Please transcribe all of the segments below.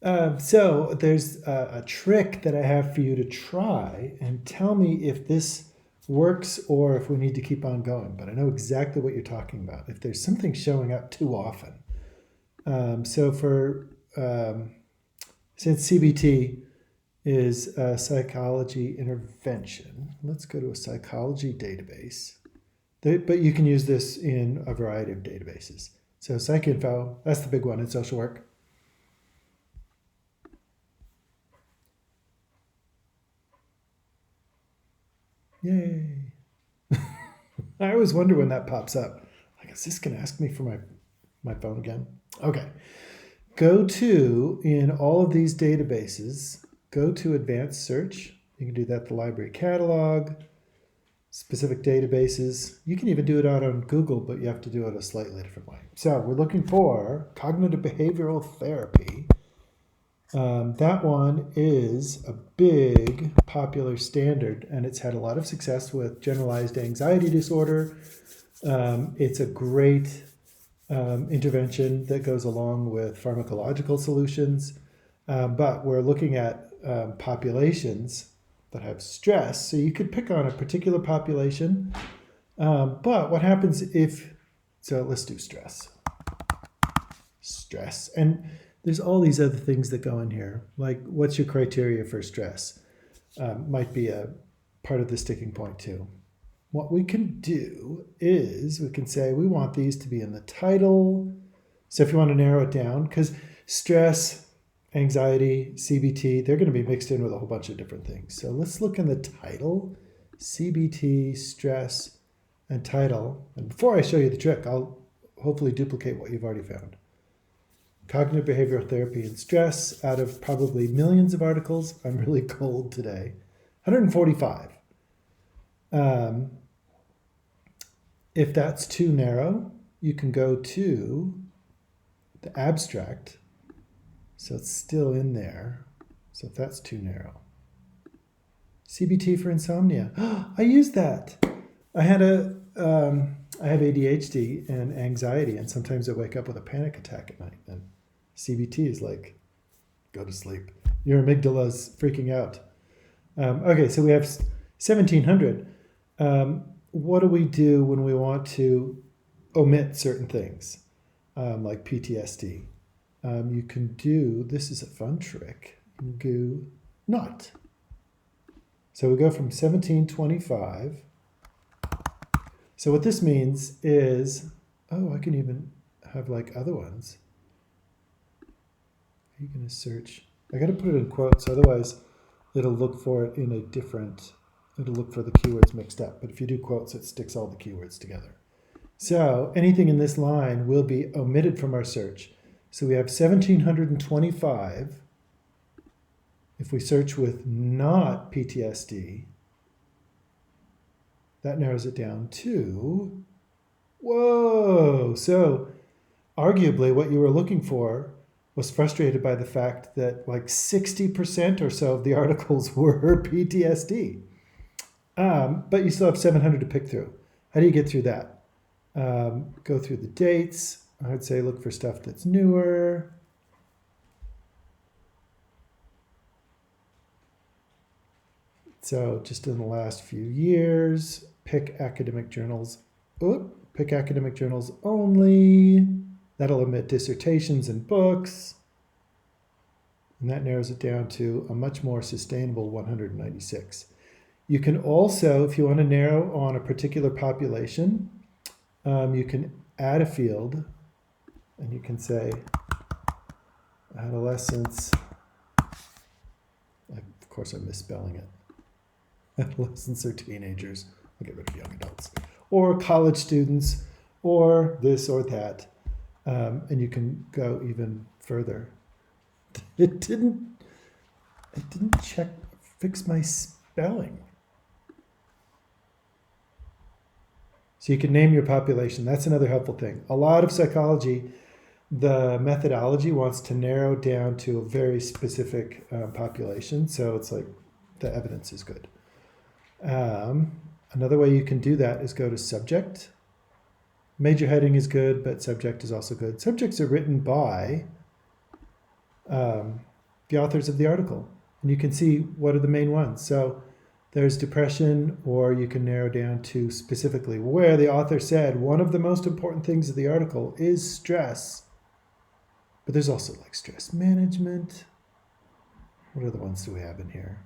So there's a trick that I have for you to try and tell me if this works or if we need to keep on going. But I know exactly what you're talking about. If there's something showing up too often. So for since CBT is a psychology intervention, let's go to a psychology database. But you can use this in a variety of databases. So PsycInfo, that's the big one in social work. Yay. I always wonder when that pops up. Like, is this going to ask me for my phone again? Okay. Go to, in all of these databases, go to advanced search. You can do that the library catalog, specific databases. You can even do it out on Google, but you have to do it a slightly different way. So we're looking for cognitive behavioral therapy. That one is a big popular standard, and it's had a lot of success with generalized anxiety disorder. It's a great intervention that goes along with pharmacological solutions, but we're looking at populations that have stress. So you could pick on a particular population, but what happens if, so let's do stress. Stress. And there's all these other things that go in here, like what's your criteria for stress? Might be a part of the sticking point too. What we can do is we can say we want these to be in the title. So if you want to narrow it down, because stress, anxiety, CBT, they're going to be mixed in with a whole bunch of different things. So let's look in the title, CBT, stress, and title. And before I show you the trick, I'll hopefully duplicate what you've already found. Cognitive behavioral therapy and stress, out of probably millions of articles. I'm really cold today. 145. If that's too narrow, you can go to the abstract. So it's still in there. So if that's too narrow. CBT for insomnia. I used that. I have ADHD and anxiety, and sometimes I wake up with a panic attack at night. And CBT is like, go to sleep. Your amygdala's freaking out. Okay, so we have 1700. What do we do when we want to omit certain things, like PTSD? You can do, this is a fun trick, do not. So we go from 1725. So what this means is, oh, I can even have like other ones. Are you going to search? I got to put it in quotes, otherwise it'll look for it in a different, it'll look for the keywords mixed up. But if you do quotes, it sticks all the keywords together. So anything in this line will be omitted from our search. So we have 1725. If we search with not PTSD, that narrows it down to, whoa. So arguably what you were looking for was frustrated by the fact that like 60% or so of the articles were PTSD. But you still have 700 to pick through. How do you get through that? Go through the dates. I would say look for stuff that's newer. So just in the last few years, pick academic journals. Pick academic journals only. That'll omit dissertations and books. And that narrows it down to a much more sustainable 196. You can also, if you want to narrow on a particular population, you can add a field and you can say adolescents. Of course, I'm misspelling it. Adolescents or teenagers. I'll get rid of young adults. Or college students, or this or that. And you can go even further. It didn't fix my spelling. So you can name your population. That's another helpful thing. A lot of psychology, the methodology wants to narrow down to a very specific population. So it's like the evidence is good. Another way you can do that is go to subject. Major heading is good, but subject is also good. Subjects are written by the authors of the article, and you can see what are the main ones. So there's depression, or you can narrow down to specifically where the author said one of the most important things of the article is stress. But there's also like stress management. What other ones do we have in here?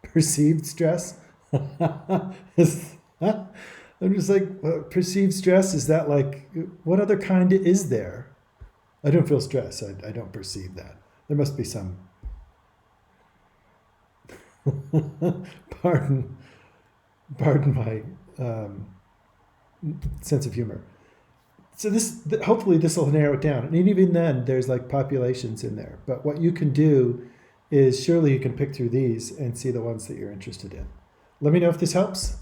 Perceived stress. I'm just like, perceived stress, is that like, what other kind is there? I don't feel stress. I don't perceive that. There must be some. Pardon my sense of humor. So hopefully this will narrow it down. And even then, there's like populations in there. But what you can do is surely you can pick through these and see the ones that you're interested in. Let me know if this helps.